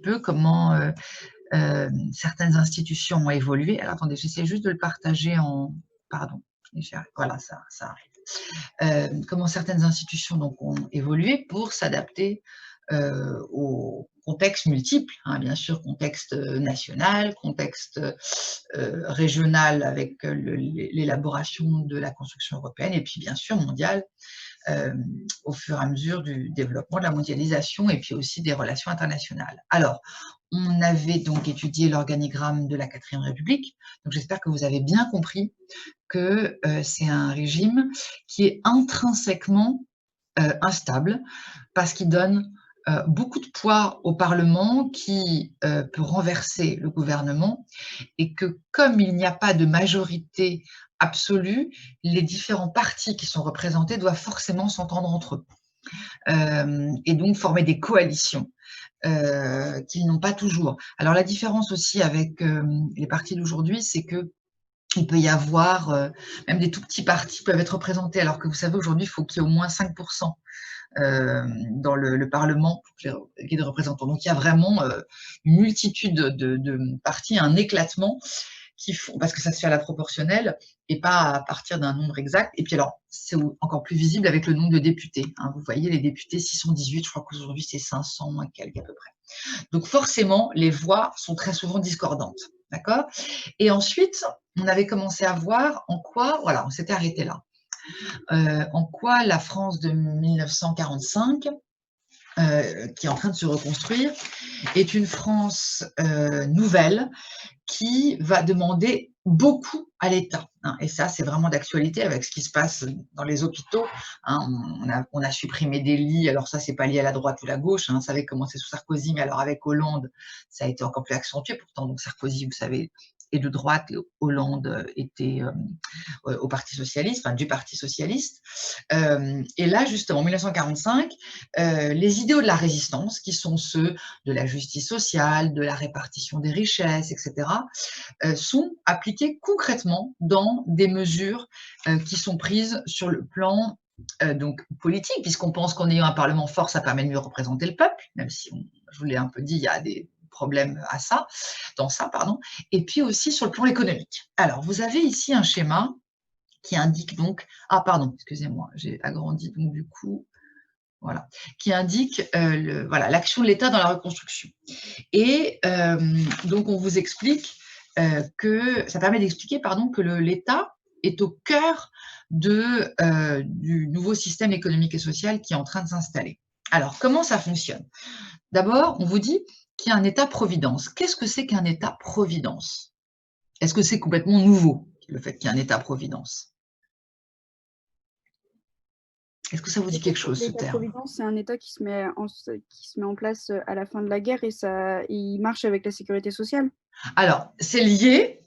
peu comment certaines institutions ont évolué. Alors attendez, j'essaie juste de le partager en... Pardon, voilà, ça arrive. Comment certaines institutions donc, ont évolué pour s'adapter aux contextes multiples, hein, bien sûr, contexte national, contexte régional avec l'élaboration de la construction européenne, et puis bien sûr mondial, au fur et à mesure du développement de la mondialisation et puis aussi des relations internationales. Alors, on avait donc étudié l'organigramme de la 4e République, donc j'espère que vous avez bien compris que c'est un régime qui est intrinsèquement instable, parce qu'il donne beaucoup de poids au Parlement qui peut renverser le gouvernement, et que comme il n'y a pas de majorité absolue, les différents partis qui sont représentés doivent forcément s'entendre entre eux, et donc former des coalitions qu'ils n'ont pas toujours. Alors la différence aussi avec les partis d'aujourd'hui, c'est que il peut y avoir, même des tout petits partis peuvent être représentés, alors que vous savez, aujourd'hui, il faut qu'il y ait au moins 5% dans le Parlement pour qu'il y ait des représentants. Donc, il y a vraiment une multitude de partis, un éclatement qui font, parce que ça se fait à la proportionnelle et pas à partir d'un nombre exact. Et puis alors, c'est encore plus visible avec le nombre de députés, hein. Vous voyez, les députés, 618, je crois qu'aujourd'hui, c'est 500 et quelques à peu près. Donc forcément, les voix sont très souvent discordantes, d'accord? Et ensuite, on avait commencé à voir en quoi, voilà, on s'était arrêté là, en quoi la France de 1945, qui est en train de se reconstruire, est une France nouvelle, qui va demander beaucoup à l'État, hein. Et ça, c'est vraiment d'actualité avec ce qui se passe dans les hôpitaux, hein. On a supprimé des lits, alors ça, c'est pas lié à la droite ou la gauche, hein. Ça avait commencé sous Sarkozy, mais alors avec Hollande, ça a été encore plus accentué. Pourtant, donc Sarkozy, vous savez, est de droite, Hollande était au Parti socialiste, enfin du Parti socialiste. Et là, justement, en 1945, les idéaux de la résistance, qui sont ceux de la justice sociale, de la répartition des richesses, etc., sont appliqués concrètement dans des mesures qui sont prises sur le plan donc politique, puisqu'on pense qu'en ayant un Parlement fort, ça permet de mieux représenter le peuple, même si, je vous l'ai un peu dit, il y a des problèmes dans ça, pardon, et puis aussi sur le plan économique. Alors, vous avez ici un schéma qui indique donc, ah pardon, excusez-moi, j'ai agrandi, donc du coup, voilà, qui indique voilà, l'action de l'État dans la reconstruction. Et donc, on vous explique que ça permet d'expliquer, pardon, que l'État est au cœur du nouveau système économique et social qui est en train de s'installer. Alors, comment ça fonctionne? D'abord, on vous dit qu'il y a un État-providence. Qu'est-ce que c'est qu'un État-providence? Est-ce que c'est complètement nouveau, le fait qu'il y ait un État-providence? Est-ce que ça vous dit quelque chose, ce terme? L'État-providence, c'est un État qui se met en place à la fin de la guerre, et il marche avec la sécurité sociale. Alors, c'est lié,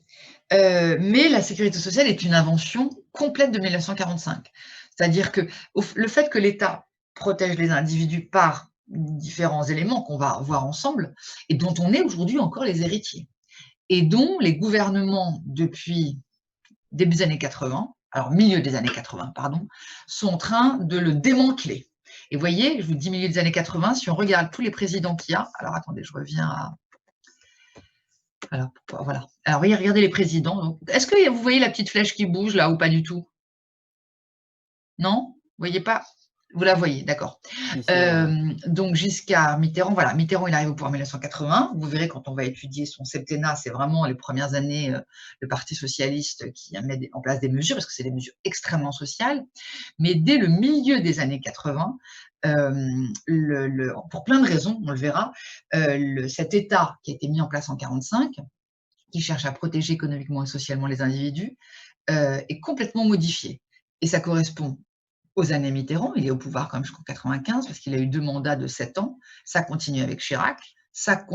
mais la sécurité sociale est une invention complète de 1945. C'est-à-dire que le fait que l'État protège les individus par différents éléments qu'on va voir ensemble, et dont on est aujourd'hui encore les héritiers, et dont les gouvernements, depuis début des années 80, alors milieu des années 80, pardon, sont en train de le démanteler. Et vous voyez, je vous dis milieu des années 80, si on regarde tous les présidents qu'il y a, alors attendez, je reviens à... Alors, voilà. Alors, regardez les présidents. Est-ce que vous voyez la petite flèche qui bouge là ou pas du tout? Non? Vous voyez pas? Vous la voyez, d'accord. Donc Giscard, Mitterrand, voilà, Mitterrand, il arrive au pouvoir en 1980. Vous verrez quand on va étudier son septennat, c'est vraiment les premières années, le Parti socialiste qui met en place des mesures, parce que c'est des mesures extrêmement sociales. Mais dès le milieu des années 80, pour plein de raisons, on le verra, cet État qui a été mis en place en 1945, qui cherche à protéger économiquement et socialement les individus, est complètement modifié. Et ça correspond aux années Mitterrand, il est au pouvoir quand même jusqu'en 95, parce qu'il a eu 2 mandats de 7 ans. Ça continue avec Chirac, ça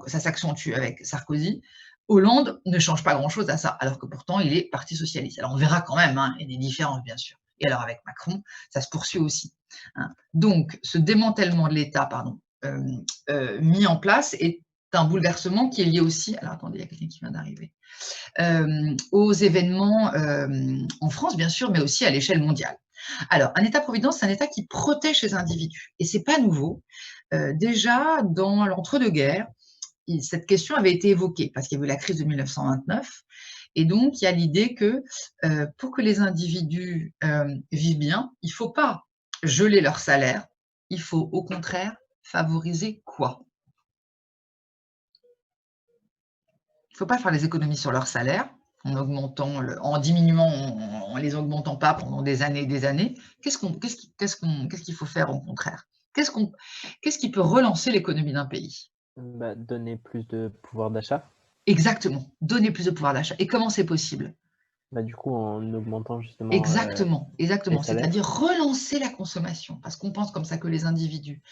s'accentue avec Sarkozy. Hollande ne change pas grand-chose à ça, alors que pourtant il est Parti socialiste. Alors on verra quand même, hein, il y a des différences bien sûr. Et alors avec Macron, ça se poursuit aussi, hein. Donc ce démantèlement de l'État, pardon, mis en place est un bouleversement qui est lié aussi, alors attendez, il y a quelqu'un qui vient d'arriver, aux événements en France bien sûr, mais aussi à l'échelle mondiale. Alors, un État-providence, c'est un État qui protège les individus. Et ce n'est pas nouveau. Déjà, dans l'entre-deux-guerres, cette question avait été évoquée parce qu'il y avait eu la crise de 1929. Et donc, il y a l'idée que pour que les individus vivent bien, il ne faut pas geler leur salaire, il faut au contraire favoriser quoi? Il ne faut pas faire des économies sur leur salaire en diminuant, en les augmentant pas pendant des années et des années. Qu'est-ce qu'il faut faire au contraire? Qu'est-ce qui peut relancer l'économie d'un pays? Bah, donner plus de pouvoir d'achat. Exactement, donner plus de pouvoir d'achat. Et comment c'est possible? Bah, du coup, en augmentant justement Exactement, les exactement. salaires. C'est-à-dire relancer la consommation, parce qu'on pense comme ça que les individus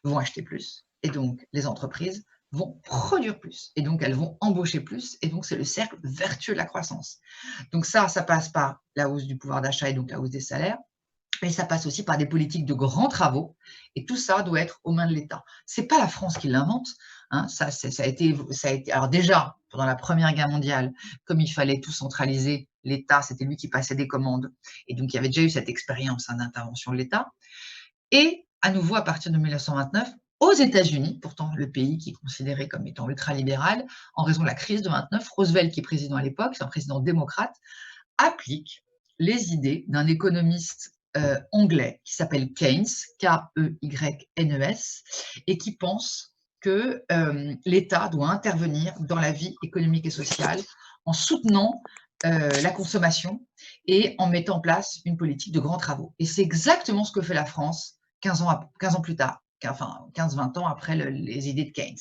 vont acheter plus, et donc les entreprises vont produire plus, et donc elles vont embaucher plus, et donc c'est le cercle vertueux de la croissance. Donc ça passe par la hausse du pouvoir d'achat et donc la hausse des salaires, et ça passe aussi par des politiques de grands travaux, et tout ça doit être aux mains de l'État. C'est pas la France qui l'invente, hein, ça a été. Alors déjà, pendant la Première Guerre mondiale, comme il fallait tout centraliser, l'État, c'était lui qui passait des commandes, et donc il y avait déjà eu cette expérience d'intervention de l'État. Et à nouveau, à partir de 1929, aux États-Unis, pourtant le pays qui est considéré comme étant ultralibéral, en raison de la crise de 29, Roosevelt, qui est président à l'époque, c'est un président démocrate, applique les idées d'un économiste anglais qui s'appelle Keynes, K-E-Y-N-E-S, et qui pense que l'État doit intervenir dans la vie économique et sociale en soutenant la consommation et en mettant en place une politique de grands travaux. Et c'est exactement ce que fait la France 15 ans plus tard, enfin 15-20 ans après les idées de Keynes.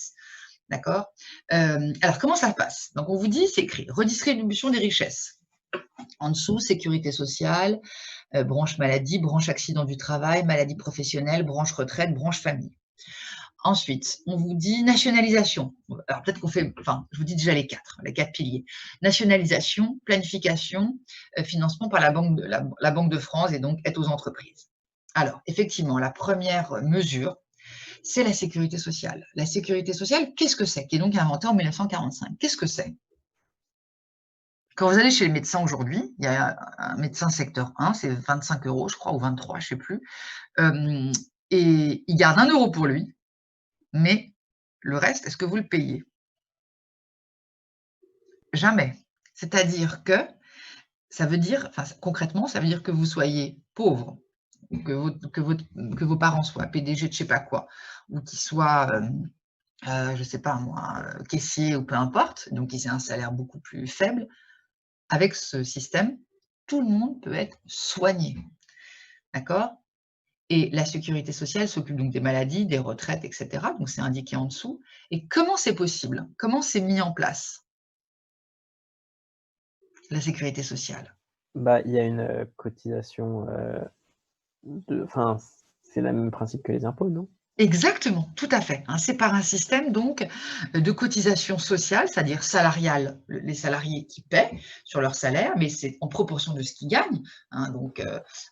D'accord. Alors, comment ça se passe? Donc, on vous dit, c'est écrit, redistribution des richesses. En dessous, sécurité sociale, branche maladie, branche accident du travail, maladie professionnelle, branche retraite, branche famille. Ensuite, on vous dit nationalisation. Alors peut-être qu'on fait, enfin, je vous dis déjà les quatre piliers. Nationalisation, planification, financement par la Banque de France et donc aide aux entreprises. Alors, effectivement, la première mesure, c'est la sécurité sociale. La sécurité sociale, qu'est-ce que c'est? Qui est donc inventée en 1945. Qu'est-ce que c'est? Quand vous allez chez le médecin aujourd'hui, il y a un médecin secteur 1, c'est 25 €, je crois, ou 23, je ne sais plus. Et il garde 1 € pour lui, mais le reste, est-ce que vous le payez? Jamais. C'est-à-dire que ça veut dire, enfin, concrètement, ça veut dire que vous soyez pauvre, ou que vos parents soient PDG de je ne sais pas quoi, ou qu'ils soient, je ne sais pas moi, caissier ou peu importe, donc ils aient un salaire beaucoup plus faible. Avec ce système, tout le monde peut être soigné, d'accord? Et la sécurité sociale s'occupe donc des maladies, des retraites, et cetera, donc c'est indiqué en dessous. Et comment c'est possible? Comment c'est mis en place, la sécurité sociale? Bah, il y a une cotisation, enfin, c'est le même principe que les impôts, non? Exactement, tout à fait, hein. C'est par un système donc de cotisation sociale, c'est-à-dire salariale, les salariés qui paient sur leur salaire, mais c'est en proportion de ce qu'ils gagnent, hein. Donc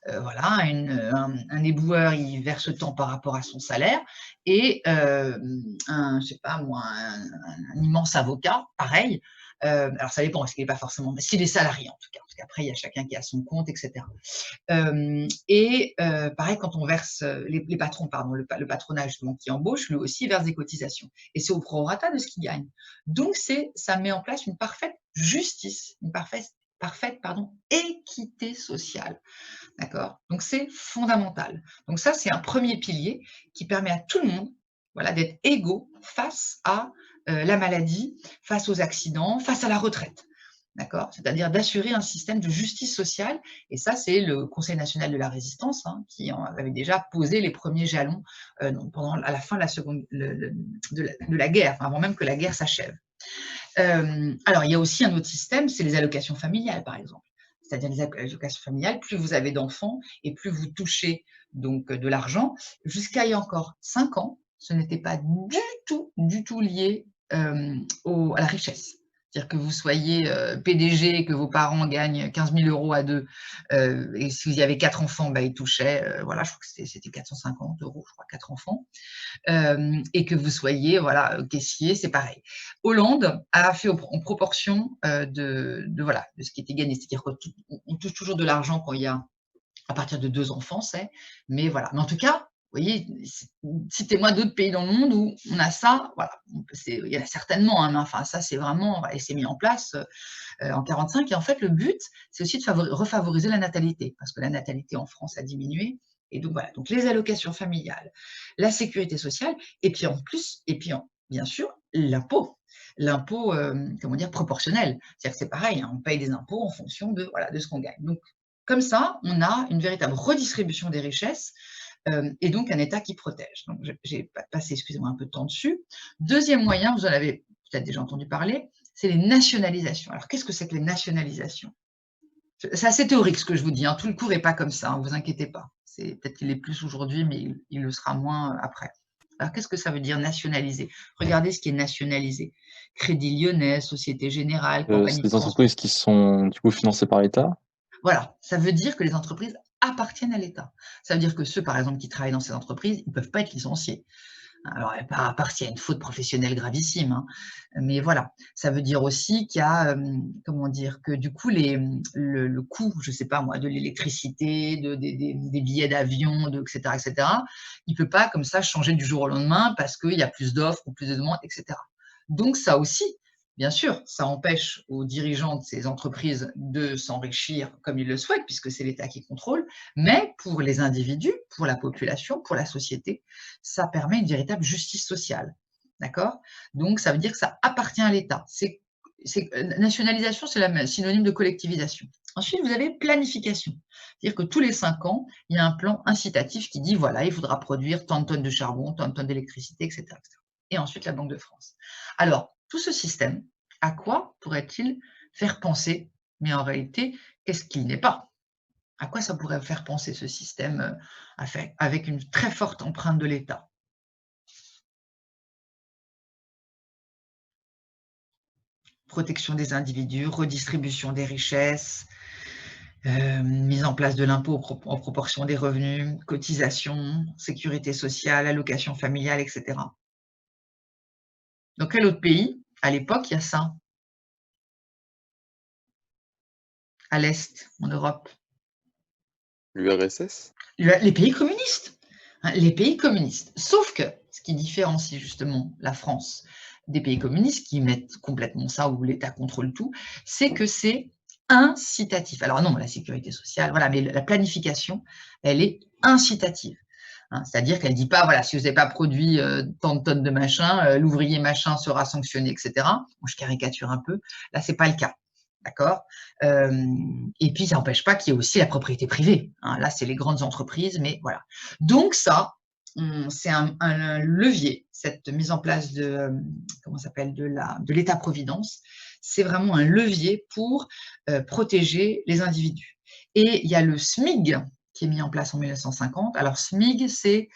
voilà, un éboueur, il verse tant par rapport à son salaire, et je sais pas moi, un immense avocat, pareil. Alors ça dépend, est-ce qu'il n'est pas forcément, s'il est salarié en tout cas, parce qu'après il y a chacun qui a son compte, et cetera. Pareil, quand on verse, les patrons, pardon, le patronat justement qui embauche, lui aussi verse des cotisations, et c'est au prorata de ce qu'il gagne. Donc ça met en place une parfaite justice, une parfaite, pardon, équité sociale, d'accord? Donc c'est fondamental. Donc ça, c'est un premier pilier qui permet à tout le monde, voilà, d'être égaux face à la maladie, face aux accidents, face à la retraite. D'accord? C'est-à-dire d'assurer un système de justice sociale, et ça, c'est le Conseil national de la résistance, hein, qui avait déjà posé les premiers jalons à la fin de la guerre, enfin, avant même que la guerre s'achève. Alors, il y a aussi un autre système, c'est les allocations familiales, par exemple. C'est-à-dire les allocations familiales, plus vous avez d'enfants et plus vous touchez donc de l'argent. Jusqu'à il y a encore 5 ans, ce n'était pas du tout lié à la richesse. C'est-à-dire que vous soyez PDG et que vos parents gagnent 15 000 € à deux, et si vous y avez 4 enfants, bah, ils touchaient, voilà, je crois que c'était 450 €, je crois, 4 enfants. Et que vous soyez, voilà, caissier, c'est pareil. Hollande a fait en proportion voilà, de ce qui était gagné. C'est-à-dire qu'on touche toujours de l'argent quand il y a à partir de 2 enfants, mais voilà. Mais en tout cas, voyez, citez-moi d'autres pays dans le monde où on a ça, voilà. Il y en a certainement, hein, mais enfin, ça, c'est vraiment, et c'est mis en place en 45. Et en fait, le but, c'est aussi de refavoriser la natalité, parce que la natalité en France a diminué. Et donc, voilà, donc les allocations familiales, la sécurité sociale, et puis en plus, bien sûr, l'impôt. L'impôt, comment dire, proportionnel. C'est-à-dire que c'est pareil, hein, on paye des impôts en fonction de, voilà, de ce qu'on gagne. Donc, comme ça, on a une véritable redistribution des richesses et donc un État qui protège. Donc, j'ai passé, excusez-moi, un peu de temps dessus. Deuxième moyen, vous en avez peut-être déjà entendu parler, c'est les nationalisations. Alors, qu'est-ce que c'est que les nationalisations? C'est assez théorique ce que je vous dis, hein. Tout le cours n'est pas comme ça, ne vous inquiétez pas. Peut-être qu'il est plus aujourd'hui, mais il le sera moins après. Alors, qu'est-ce que ça veut dire nationaliser? Regardez ce qui est nationalisé. Crédit Lyonnais, Société Générale, Compagnie C'est de des France. entreprises qui sont du coup financées par l'État? Voilà, ça veut dire que les entreprises appartiennent à l'État. Ça veut dire que ceux, par exemple, qui travaillent dans ces entreprises, ils ne peuvent pas être licenciés. Alors, à part s'il y a une faute professionnelle gravissime, hein. Mais voilà, ça veut dire aussi qu'il y a, comment dire, que du coup, le coût, je ne sais pas moi, de l'électricité, des billets d'avion, etc., il ne peut pas comme ça changer du jour au lendemain parce qu'il y a plus d'offres ou plus de demandes, etc. Donc ça aussi, bien sûr, ça empêche aux dirigeants de ces entreprises de s'enrichir comme ils le souhaitent, puisque c'est l'État qui contrôle, mais pour les individus, pour la population, pour la société, ça permet une véritable justice sociale. D'accord? Donc, ça veut dire que ça appartient à l'État. Nationalisation, c'est synonyme de collectivisation. Ensuite, vous avez planification. C'est-à-dire que tous les 5 ans, il y a un plan incitatif qui dit, voilà, il faudra produire tant de tonnes de charbon, tant de tonnes d'électricité, etc., etc. Et ensuite, la Banque de France. Alors, tout ce système, à quoi pourrait-il faire penser? Mais en réalité, qu'est-ce qu'il n'est pas? À quoi ça pourrait faire penser ce système avec une très forte empreinte de l'État? Protection des individus, redistribution des richesses, mise en place de l'impôt en proportion des revenus, cotisation, sécurité sociale, allocation familiale, etc. Dans quel autre pays, à l'époque, il y a ça? À l'Est, en Europe? L'URSS? Les pays communistes, hein, les pays communistes. Sauf que, ce qui différencie justement la France des pays communistes qui mettent complètement ça, où l'État contrôle tout, c'est que c'est incitatif. Alors non, la sécurité sociale, voilà, mais la planification, elle est incitative. Hein, c'est-à-dire qu'elle ne dit pas, voilà, si vous n'avez pas produit tant de tonnes de machin, l'ouvrier machin sera sanctionné, etc. Bon, je caricature un peu. Là, ce n'est pas le cas. D'accord? Et puis, ça n'empêche pas qu'il y ait aussi la propriété privée. Hein. Là, c'est les grandes entreprises, mais voilà. Donc ça, c'est un levier, cette mise en place de, comment s'appelle, de l'État-providence. C'est vraiment un levier pour protéger les individus. Et il y a le SMIG qui est mis en place en 1950. Alors, SMIG, c'est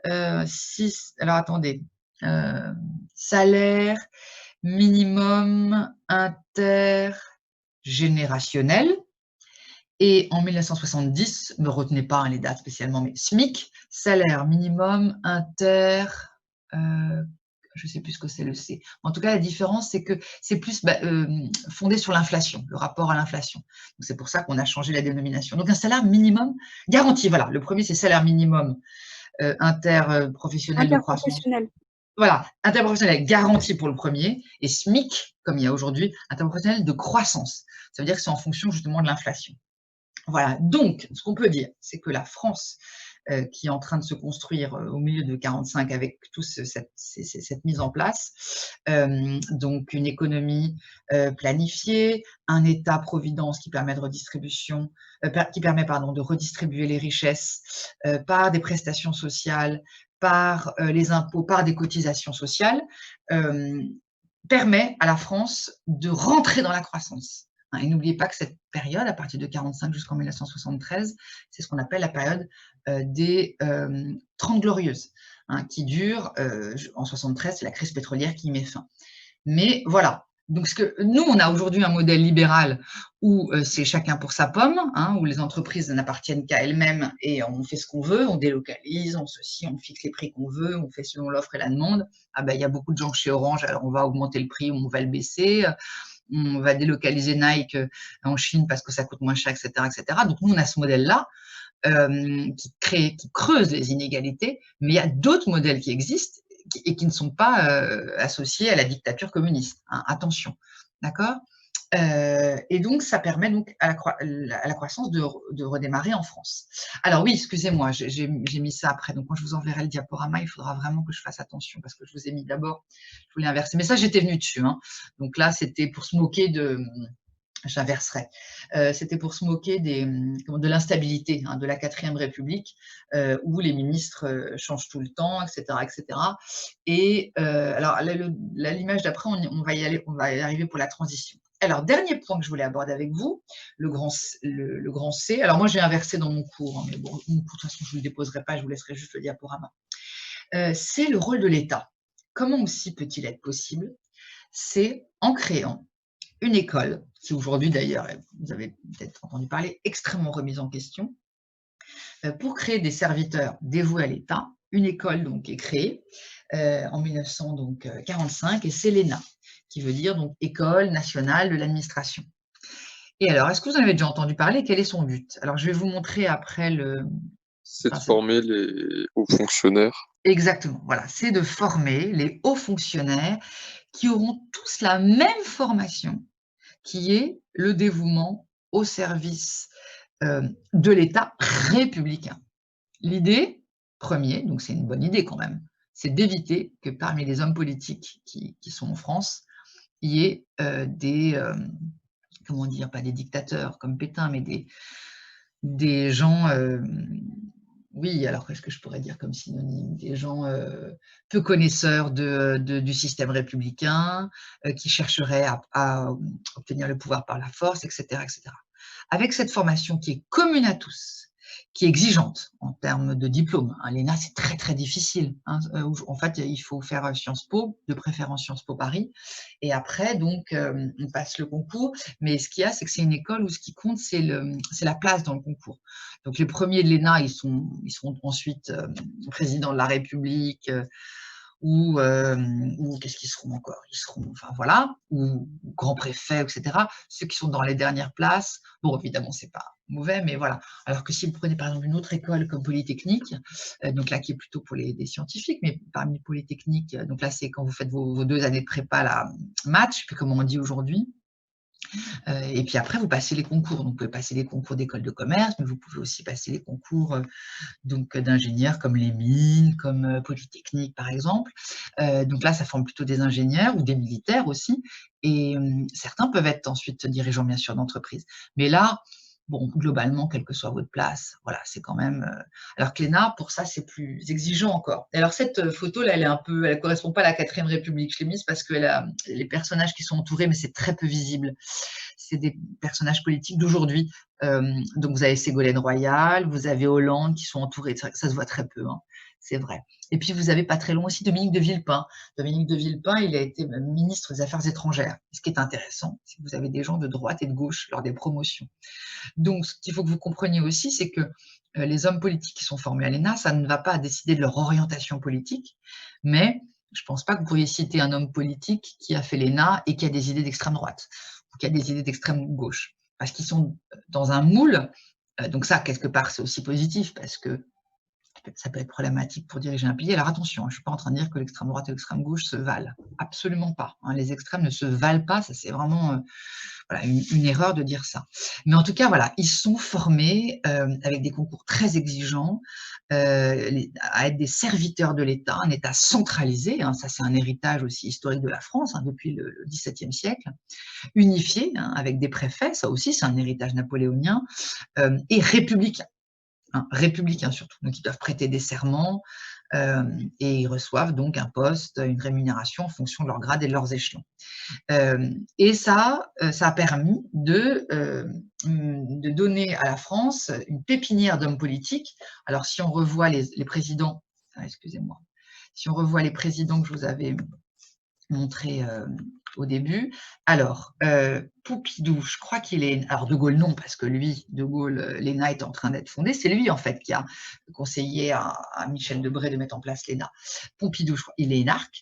alors attendez, salaire minimum intergénérationnel. Et en 1970, ne retenez pas les dates spécialement, mais SMIC, salaire minimum je ne sais plus ce que c'est le C. En tout cas, la différence, c'est que c'est plus fondé sur l'inflation, le rapport à l'inflation. C'est pour ça qu'on a changé la dénomination. Donc, un salaire minimum garanti, voilà. Le premier, c'est salaire minimum interprofessionnel de croissance. Interprofessionnel. Voilà, interprofessionnel garanti pour le premier, et SMIC, comme il y a aujourd'hui, interprofessionnel de croissance. Ça veut dire que c'est en fonction justement de l'inflation. Voilà, donc ce qu'on peut dire, c'est que la France, qui est en train de se construire au milieu de 45 avec toute cette mise en place, donc une économie planifiée, un État-providence qui permet de redistribution, de redistribuer les richesses par des prestations sociales, par les impôts, par des cotisations sociales, permet à la France de rentrer dans la croissance. Et n'oubliez pas que cette période, à partir de 1945 jusqu'en 1973, c'est ce qu'on appelle la période des 30 Glorieuses, qui dure, en 1973, c'est la crise pétrolière qui y met fin. Mais voilà, donc nous, on a aujourd'hui un modèle libéral où c'est chacun pour sa pomme, où les entreprises n'appartiennent qu'à elles-mêmes et on fait ce qu'on veut, on délocalise, on fixe les prix qu'on veut, on fait selon l'offre et la demande. Ah ben, il y a beaucoup de gens chez Orange, alors on va augmenter le prix ou on va le baisser. On va délocaliser Nike en Chine parce que ça coûte moins cher, etc., etc. Donc, nous, on a ce modèle-là. qui creusent les inégalités, mais il y a d'autres modèles qui existent et qui ne sont pas associés à la dictature communiste. Hein, attention, d'accord? Et donc, ça permet donc à la croissance de redémarrer en France. Alors oui, excusez-moi, j'ai mis ça après. Donc, quand je vous enverrai le diaporama, il faudra vraiment que je fasse attention parce que je vous ai mis d'abord, je voulais inverser. Mais ça, j'étais venue dessus. Hein. Donc là, c'était pour se moquer de... J'inverserai. C'était pour se moquer de l'instabilité hein, de la 4e République, où les ministres changent tout le temps, etc. etc. Et alors, l'image d'après, on va y arriver pour la transition. Alors, dernier point que je voulais aborder avec vous, le grand C. Alors, moi, j'ai inversé dans mon cours, hein, mais bon, mon cours, de toute façon, je ne vous le déposerai pas, je vous laisserai juste le diaporama. C'est le rôle de l'État. Comment aussi peut-il être possible? C'est en créant une école, qui aujourd'hui d'ailleurs, vous avez peut-être entendu parler, extrêmement remise en question, pour créer des serviteurs dévoués à l'État. Une école donc est créée en 1945 et c'est l'ENA, qui veut dire donc École nationale de l'administration. Et alors, est-ce que vous en avez déjà entendu parler? Quel est son but? Alors, je vais vous montrer après le... C'est de former les hauts fonctionnaires. Exactement, voilà, c'est de former les hauts fonctionnaires qui auront tous la même formation, qui est le dévouement au service de l'État républicain. L'idée, premier, donc c'est une bonne idée quand même, c'est d'éviter que parmi les hommes politiques qui sont en France, il y ait comment dire, pas des dictateurs comme Pétain, mais des gens, oui, alors qu'est-ce que je pourrais dire comme synonyme? Des gens peu connaisseurs du système républicain, qui chercheraient à obtenir le pouvoir par la force, etc., etc. Avec cette formation qui est commune à tous, qui est exigeante en termes de diplôme. Hein, l'ENA, c'est très, très difficile. Hein. En fait, il faut faire Sciences Po, de préférence Sciences Po Paris. Et après, donc, on passe le concours. Mais ce qu'il y a, c'est que c'est une école où ce qui compte, c'est la place dans le concours. Donc, les premiers de l'ENA, ils seront ensuite présidents de la République, ou qu'est-ce qu'ils seront encore? Ils seront, enfin voilà, ou grands préfets, etc. Ceux qui sont dans les dernières places, bon, évidemment, c'est pas mauvais, mais voilà. Alors que si vous prenez par exemple une autre école comme Polytechnique, donc là qui est plutôt pour des scientifiques, mais parmi les polytechniques, donc là c'est quand vous faites vos 2 années de prépa, la match, puis comme on dit aujourd'hui, et puis après, vous passez les concours. Donc, vous pouvez passer les concours d'école de commerce, mais vous pouvez aussi passer les concours d'ingénieurs comme les mines, comme Polytechnique, par exemple. Donc là, ça forme plutôt des ingénieurs ou des militaires aussi. Et certains peuvent être ensuite dirigeants, bien sûr, d'entreprise. Mais là, bon, globalement, quelle que soit votre place, voilà, c'est quand même... Alors que l'ENA, pour ça, c'est plus exigeant encore. Et alors, cette photo-là, elle ne correspond pas à la 4e République. Je l'ai mise parce que les personnages qui sont entourés, mais c'est très peu visible. C'est des personnages politiques d'aujourd'hui. Donc, vous avez Ségolène Royal, vous avez Hollande qui sont entourés. C'est vrai que ça se voit très peu, hein, c'est vrai. Et puis, vous avez pas très loin aussi Dominique de Villepin. Dominique de Villepin, il a été ministre des Affaires étrangères. Ce qui est intéressant, c'est que vous avez des gens de droite et de gauche lors des promotions. Donc, ce qu'il faut que vous compreniez aussi, c'est que les hommes politiques qui sont formés à l'ENA, ça ne va pas décider de leur orientation politique, mais je ne pense pas que vous pourriez citer un homme politique qui a fait l'ENA et qui a des idées d'extrême droite ou qui a des idées d'extrême gauche, parce qu'ils sont dans un moule. Donc ça, quelque part, c'est aussi positif, parce que ça peut être problématique pour diriger un pays. Alors attention, je ne suis pas en train de dire que l'extrême droite et l'extrême gauche se valent. Absolument pas. Hein. Les extrêmes ne se valent pas. Ça, c'est vraiment voilà, une erreur de dire ça. Mais en tout cas, voilà, ils sont formés avec des concours très exigeants à être des serviteurs de l'État, un État centralisé. Hein, ça, c'est un héritage aussi historique de la France hein, depuis le XVIIe siècle. Unifié, hein, avec des préfets. Ça aussi, c'est un héritage napoléonien. Et républicain. Hein, républicains surtout, donc ils doivent prêter des serments et ils reçoivent donc un poste, une rémunération en fonction de leur grade et de leurs échelons. Et ça a permis de donner à la France une pépinière d'hommes politiques. Alors si on revoit les présidents, excusez-moi, si on revoit les présidents que je vous avais montré au début. Alors, Pompidou, je crois qu'il est... Alors, De Gaulle, non, parce que lui, De Gaulle, l'ENA est en train d'être fondée. C'est lui, en fait, qui a conseillé à Michel Debré de mettre en place l'ENA. Pompidou, je crois, il est énarque.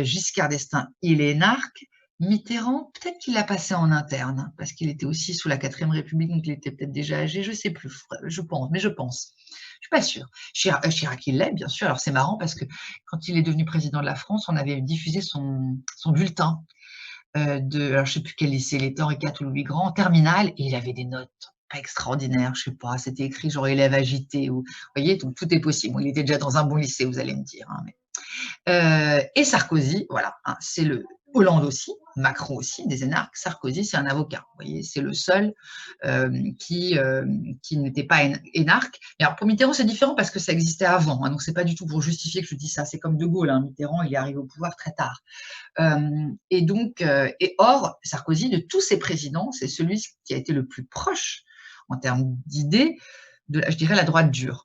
Giscard d'Estaing, il est énarque. Mitterrand, peut-être qu'il l'a passé en interne, hein, parce qu'il était aussi sous la 4ème République, donc il était peut-être déjà âgé, je ne sais plus, je pense, mais je pense. Je ne suis pas sûre. Chirac, il l'est, bien sûr. Alors c'est marrant parce que quand il est devenu président de la France, on avait diffusé son bulletin alors je ne sais plus quel lycée, il était Henri IV ou Louis Grand, en terminale, et il avait des notes pas extraordinaires, je ne sais pas, c'était écrit genre élève agité, ou, vous voyez, donc tout est possible. Bon, il était déjà dans un bon lycée, vous allez me dire. Hein, et Sarkozy, voilà, hein, c'est le Hollande aussi, Macron aussi, des énarques. Sarkozy, c'est un avocat. Vous voyez, c'est le seul qui n'était pas énarque. Et alors pour Mitterrand, c'est différent parce que ça existait avant. Hein, donc c'est pas du tout pour justifier que je dis ça. C'est comme De Gaulle. Hein, Mitterrand, il est arrivé au pouvoir très tard. Or, Sarkozy, de tous ces présidents, c'est celui qui a été le plus proche en termes d'idées de, je dirais, la droite dure.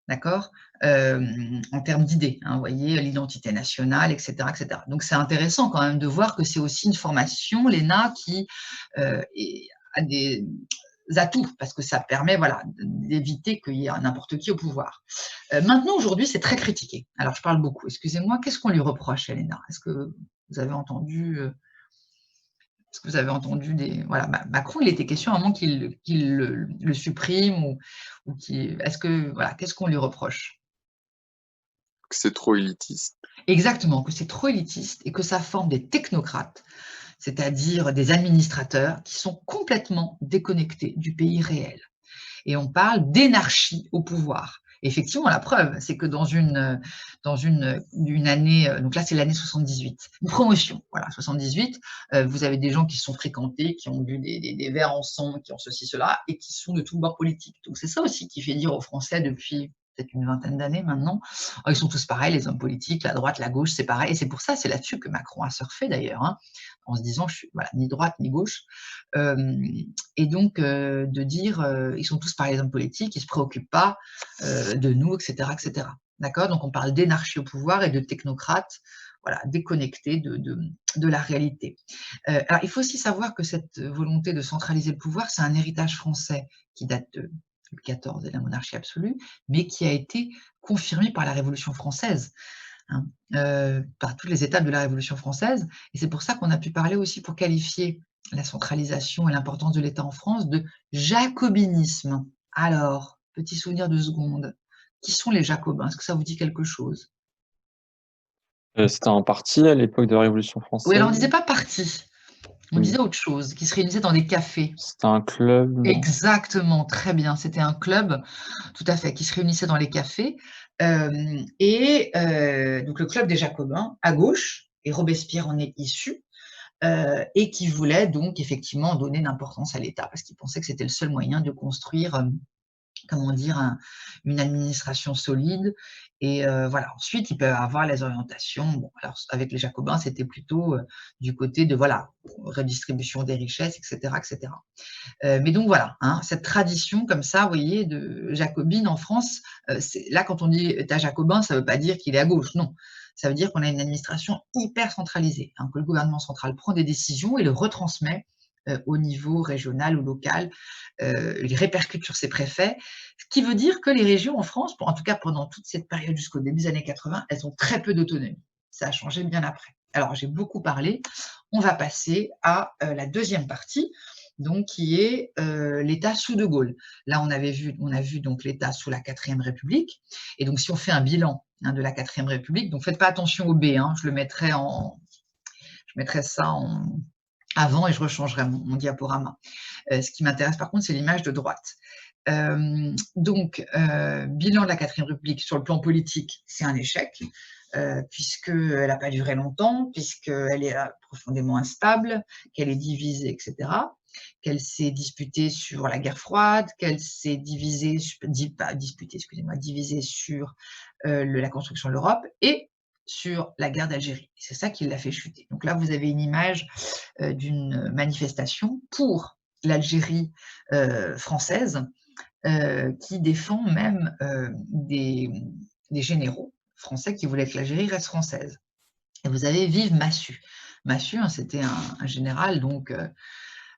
D'accord, en termes d'idées, hein, vous voyez, l'identité nationale, etc., etc. Donc, c'est intéressant quand même de voir que c'est aussi une formation, l'ENA, qui a des atouts, parce que ça permet, voilà, d'éviter qu'il y ait n'importe qui au pouvoir. Maintenant, aujourd'hui, c'est très critiqué. Alors, je parle beaucoup, excusez-moi, qu'est-ce qu'on lui reproche à l'ENA? Est-ce que vous avez entendu des… Voilà, Macron, il était question à un moment qu'il le supprime ou qu'il… Est-ce que… Voilà, qu'est-ce qu'on lui reproche? Que c'est trop élitiste. Exactement, que c'est trop élitiste et que ça forme des technocrates, c'est-à-dire des administrateurs qui sont complètement déconnectés du pays réel. Et on parle d'énarchie au pouvoir. Et effectivement, la preuve, c'est que dans une année, donc là c'est l'année 78, une promotion, voilà, 78, vous avez des gens qui sont fréquentés, qui ont bu des verres ensemble, qui ont ceci, cela, et qui sont de tout bord politique. Donc c'est ça aussi qui fait dire aux Français depuis peut-être une vingtaine d'années maintenant, ils sont tous pareils, les hommes politiques, la droite, la gauche, c'est pareil. Et c'est pour ça, c'est là-dessus que Macron a surfé d'ailleurs, hein, en se disant, je suis voilà, ni droite ni gauche. Et donc, de dire, ils sont tous pareils, les hommes politiques, ils ne se préoccupent pas de nous, etc., etc. D'accord? Donc, on parle d'énarchie au pouvoir et de technocrates, voilà, déconnectés de la réalité. Alors, il faut aussi savoir que cette volonté de centraliser le pouvoir, c'est un héritage français qui date de Louis XIV et la monarchie absolue, mais qui a été confirmé par la Révolution française, hein, par toutes les étapes de la Révolution française. Et c'est pour ça qu'on a pu parler aussi, pour qualifier la centralisation et l'importance de l'État en France, de jacobinisme. Alors, petit souvenir de seconde, qui sont les jacobins? Est-ce que ça vous dit quelque chose? C'était un parti à l'époque de la Révolution Oui, alors on ne française. disait pas parti, on Oui. disait autre chose, qui se réunissaient dans des cafés. C'était un club, non? Exactement, très bien. C'était un club, tout à fait, qui se réunissait dans les cafés. Donc le club des Jacobins, à gauche, et Robespierre en est issu, et qui voulait donc effectivement donner une importance à l'État, parce qu'il pensait que c'était le seul moyen de construire, comment dire, une administration solide. Et voilà. Ensuite, ils peuvent avoir les orientations. Bon, alors avec les Jacobins, c'était plutôt du côté de voilà, redistribution des richesses, etc., etc. Mais donc voilà, hein, cette tradition comme ça, vous voyez, de jacobine en France, là quand on dit État jacobin, ça ne veut pas dire qu'il est à gauche, non. Ça veut dire qu'on a une administration hyper centralisée, hein, que le gouvernement central prend des décisions et le retransmet au niveau régional ou local, il répercute sur ses préfets, ce qui veut dire que les régions en France, en tout cas pendant toute cette période jusqu'au début des années 80, elles ont très peu d'autonomie. Ça a changé bien après. Alors j'ai beaucoup parlé, on va passer à la deuxième partie, donc qui est l'État sous De Gaulle. Là, on a vu donc l'État sous la 4ème République. Et donc, si on fait un bilan de la 4ème République, donc faites pas attention au B, hein, je mettrai ça avant et je rechangerai mon diaporama. Ce qui m'intéresse par contre, c'est l'image de droite. Bilan de la 4ème République sur le plan politique, c'est un échec, puisqu'elle n'a pas duré longtemps, puisqu'elle est profondément instable, qu'elle est divisée, etc., qu'elle s'est disputée sur la guerre froide, qu'elle s'est divisée sur la construction de l'Europe et sur la guerre d'Algérie. C'est ça qui l'a fait chuter. Donc là, vous avez une image d'une manifestation pour l'Algérie française, qui défend même des généraux français qui voulaient que l'Algérie reste française. Et vous avez Vive Massu. Massu, hein, c'était un général, donc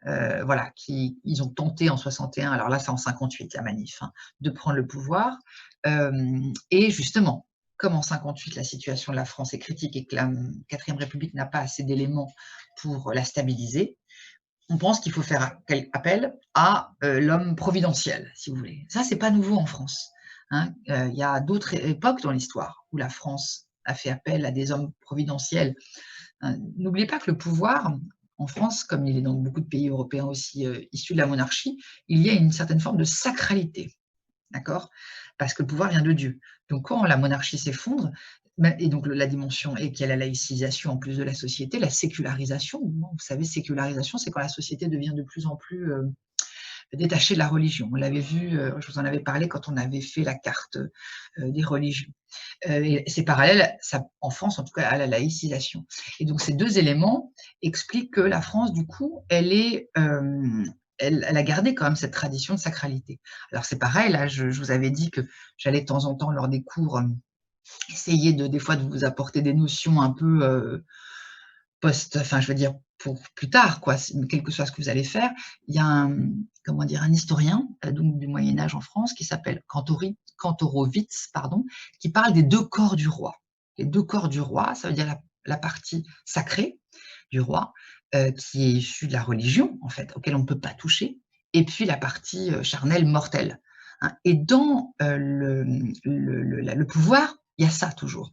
voilà, ils ont tenté en 61, alors là c'est en 58 la manif, hein, de prendre le pouvoir. Et justement, comme en 58, la situation de la France est critique et que la 4e République n'a pas assez d'éléments pour la stabiliser, on pense qu'il faut faire appel à l'homme providentiel, si vous voulez. Ça, c'est pas nouveau en France. Hein. Il y a d'autres époques dans l'histoire où la France a fait appel à des hommes providentiels. N'oubliez pas que le pouvoir, en France, comme il est dans beaucoup de pays européens aussi issus de la monarchie, il y a une certaine forme de sacralité. D'accord? Parce que le pouvoir vient de Dieu. Donc, quand la monarchie s'effondre, et donc la dimension, et qu'il y a la laïcisation en plus de la société, la sécularisation, vous savez, sécularisation, c'est quand la société devient de plus en plus détachée de la religion. On l'avait vu, je vous en avais parlé quand on avait fait la carte des religions. Et c'est parallèle, ça, en France en tout cas, à la laïcisation. Et donc, ces deux éléments expliquent que la France, du coup, elle a gardé quand même cette tradition de sacralité. Alors c'est pareil, là, je vous avais dit que j'allais de temps en temps, lors des cours, essayer des fois de vous apporter des notions un peu enfin je veux dire pour plus tard, quoi, quel que soit ce que vous allez faire. Il y a un historien donc du Moyen-Âge en France qui s'appelle Kantorowicz, qui parle des deux corps du roi. Les deux corps du roi, ça veut dire la partie sacrée du roi, qui est issue de la religion, en fait, auquel on ne peut pas toucher, et puis la partie charnelle, mortelle. Hein. Et dans le pouvoir, il y a ça toujours.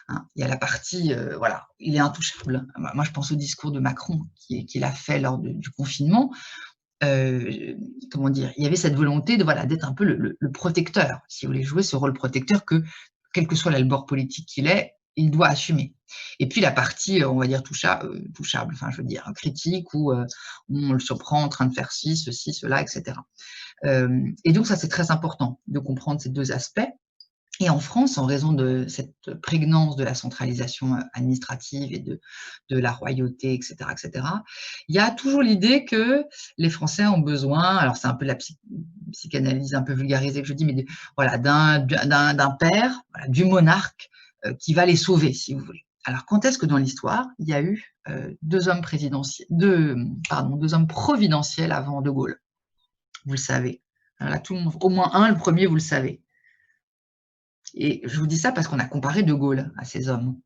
Hein. Il y a la partie, voilà, il est intouchable. Moi, je pense au discours de Macron qu'il a fait lors du confinement. Comment dire, il y avait cette volonté d'être un peu le protecteur, si vous voulez jouer ce rôle protecteur que, quel que soit l'albord politique qu'il est, il doit assumer. Et puis la partie, on va dire, touchable, enfin je veux dire, critique, où on le surprend en train de faire ci, ceci, cela, etc. Et donc ça, c'est très important de comprendre ces deux aspects. Et en France, en raison de cette prégnance de la centralisation administrative et de la royauté, etc., il y a toujours l'idée que les Français ont besoin, alors c'est un peu la psychanalyse un peu vulgarisée que je dis, mais voilà, d'un père, voilà, du monarque qui va les sauver, si vous voulez. Alors, quand est-ce que dans l'histoire, il y a eu deux hommes providentiels avant De Gaulle? Vous le savez. Alors là, tout le monde, au moins un, le premier, vous le savez. Et je vous dis ça parce qu'on a comparé De Gaulle à ces hommes.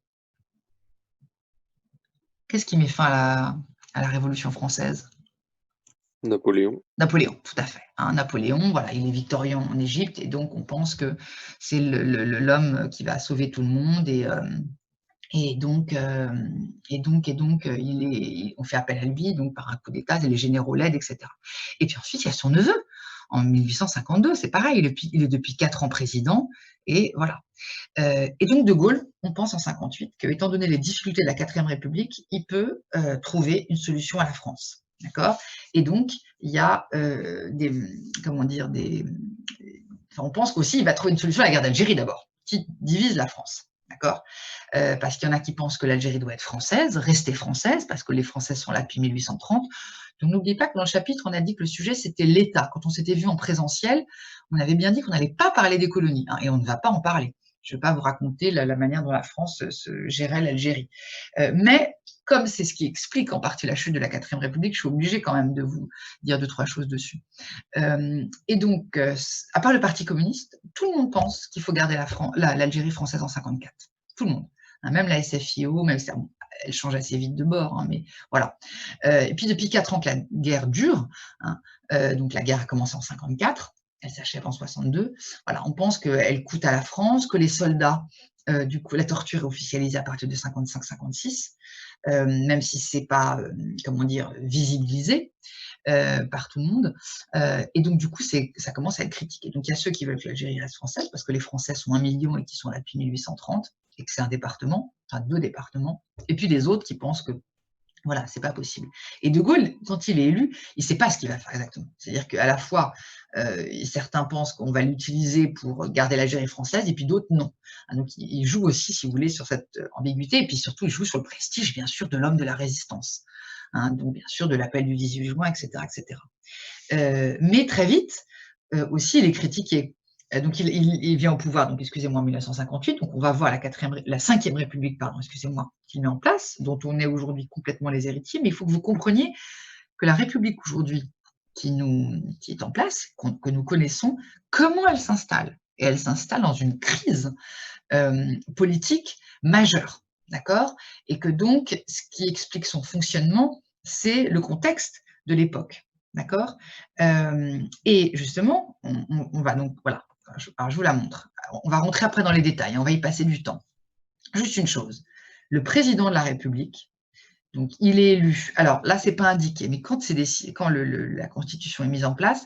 Qu'est-ce qui met fin à la Révolution française? Napoléon. Napoléon, tout à fait. Hein, Napoléon, voilà, il est victorieux en Égypte et donc on pense que c'est l'homme qui va sauver tout le monde et donc on fait appel à lui donc par un coup d'État, les généraux l'aident, etc. Et puis ensuite, il y a son neveu. En 1852, c'est pareil, il est depuis 4 ans président, et voilà. Et donc De Gaulle, on pense en 58 qu'étant donné les difficultés de la 4e République, il peut trouver une solution à la France. D'accord? Et donc, il y a on pense qu'aussi, il va trouver une solution à la guerre d'Algérie d'abord, qui divise la France. D'accord? Parce qu'il y en a qui pensent que l'Algérie doit être française, rester française, parce que les Français sont là depuis 1830. Donc n'oubliez pas que dans le chapitre, on a dit que le sujet, c'était l'État. Quand on s'était vu en présentiel, on avait bien dit qu'on n'allait pas parler des colonies, hein, et on ne va pas en parler. Je ne vais pas vous raconter la manière dont la France gérait l'Algérie. Mais comme c'est ce qui explique en partie la chute de la 4e République, je suis obligée quand même de vous dire 2-3 choses dessus. Et donc, à part le Parti communiste, tout le monde pense qu'il faut garder l'Algérie française en 54. Tout le monde. Hein, même la SFIO, même si elle change assez vite de bord, hein, mais voilà. Et puis depuis 4 ans que la guerre dure, hein, donc la guerre a commencé en 54, elle s'achève en 62, voilà, on pense qu'elle coûte à la France, que les soldats, du coup, la torture est officialisée à partir de 55-56, même si c'est pas, visibilisé par tout le monde. Et donc, du coup, ça commence à être critiqué. Donc, il y a ceux qui veulent que l'Algérie reste française, parce que les Français sont 1 million et qui sont là depuis 1830, et que c'est un département, enfin 2 départements, et puis des autres qui pensent que voilà, c'est pas possible. Et De Gaulle, quand il est élu, il ne sait pas ce qu'il va faire exactement. C'est-à-dire qu'à la fois, certains pensent qu'on va l'utiliser pour garder l'Algérie française, et puis d'autres non. Donc il joue aussi, si vous voulez, sur cette ambiguïté, et puis surtout, il joue sur le prestige, bien sûr, de l'homme de la résistance. Hein, donc bien sûr, de l'appel du 18 juin, etc. Mais très vite, aussi, il est critiqué. Donc il vient au pouvoir, donc excusez-moi, en 1958, donc on va voir la 5e République, pardon, excusez-moi, qu'il met en place, dont on est aujourd'hui complètement les héritiers, mais il faut que vous compreniez que la République aujourd'hui qui est en place, que nous connaissons, comment elle s'installe. et elle s'installe dans une crise politique majeure, d'accord? Et que donc, ce qui explique son fonctionnement, c'est le contexte de l'époque, d'accord? Et justement, on va donc, voilà, alors je vous la montre. On va rentrer après dans les détails, on va y passer du temps. Juste une chose, le président de la République, donc il est élu. Alors là, c'est pas indiqué, mais quand la Constitution est mise en place,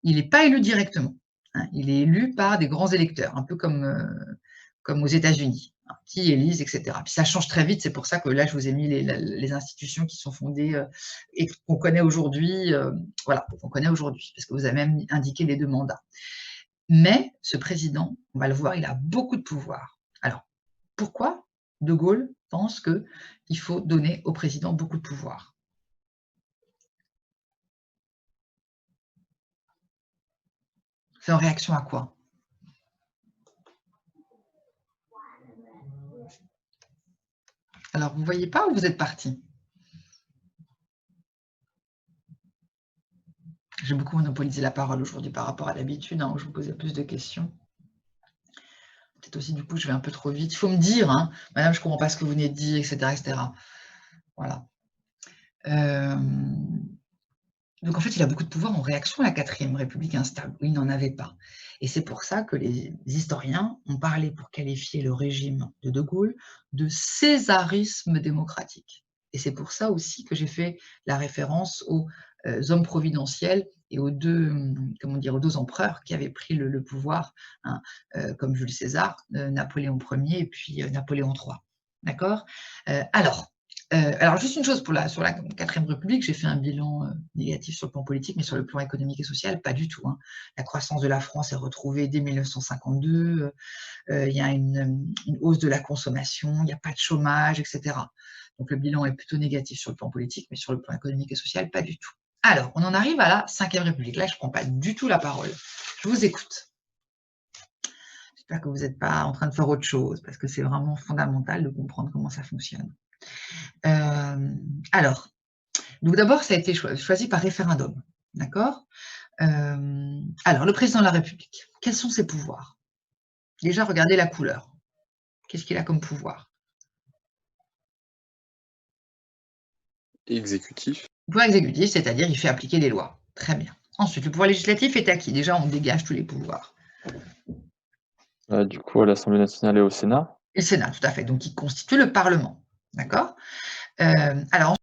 il n'est pas élu directement, hein. Il est élu par des grands électeurs, un peu comme aux États-Unis, hein, qui élisent, etc. Puis ça change très vite, c'est pour ça que là, je vous ai mis les institutions qui sont fondées et qu'on connaît aujourd'hui, voilà, qu'on connaît aujourd'hui, parce que vous avez même indiqué les 2 mandats. Mais ce président, on va le voir, il a beaucoup de pouvoir. Alors, pourquoi De Gaulle pense qu'il faut donner au président beaucoup de pouvoir? C'est en réaction à quoi? Alors, vous ne voyez pas ou vous êtes parti? J'ai beaucoup monopolisé la parole aujourd'hui par rapport à l'habitude, hein, où je vous posais plus de questions. Peut-être aussi, du coup, je vais un peu trop vite. Il faut me dire, hein, madame, je ne comprends pas ce que vous venez de dire, etc. etc. Voilà. Donc, en fait, il a beaucoup de pouvoir en réaction à la 4e République instable, où il n'en avait pas. Et c'est pour ça que les historiens ont parlé, pour qualifier le régime de Gaulle, de césarisme démocratique. Et c'est pour ça aussi que j'ai fait la référence aux hommes providentiels et aux 2 empereurs qui avaient pris le pouvoir, hein, comme Jules César, Napoléon Ier et puis Napoléon III. D'accord? Alors, juste une chose sur la 4e République, j'ai fait un bilan négatif sur le plan politique, mais sur le plan économique et social, pas du tout, hein. La croissance de la France est retrouvée dès 1952, il y a une hausse de la consommation, il n'y a pas de chômage, etc. Donc le bilan est plutôt négatif sur le plan politique, mais sur le plan économique et social, pas du tout. Alors, on en arrive à la 5e République. Là, je ne prends pas du tout la parole. Je vous écoute. J'espère que vous n'êtes pas en train de faire autre chose, parce que c'est vraiment fondamental de comprendre comment ça fonctionne. Alors, donc d'abord, ça a été choisi par référendum, d'accord? Alors, le président de la République, quels sont ses pouvoirs? Déjà, regardez la couleur. Qu'est-ce qu'il a comme pouvoir? Exécutif. Le pouvoir exécutif, c'est-à-dire il fait appliquer des lois. Très bien. Ensuite, le pouvoir législatif est acquis. Déjà, on dégage tous les pouvoirs. Du coup, à l'Assemblée nationale et au Sénat. Et le Sénat, tout à fait. Donc, il constitue le Parlement, d'accord? Alors,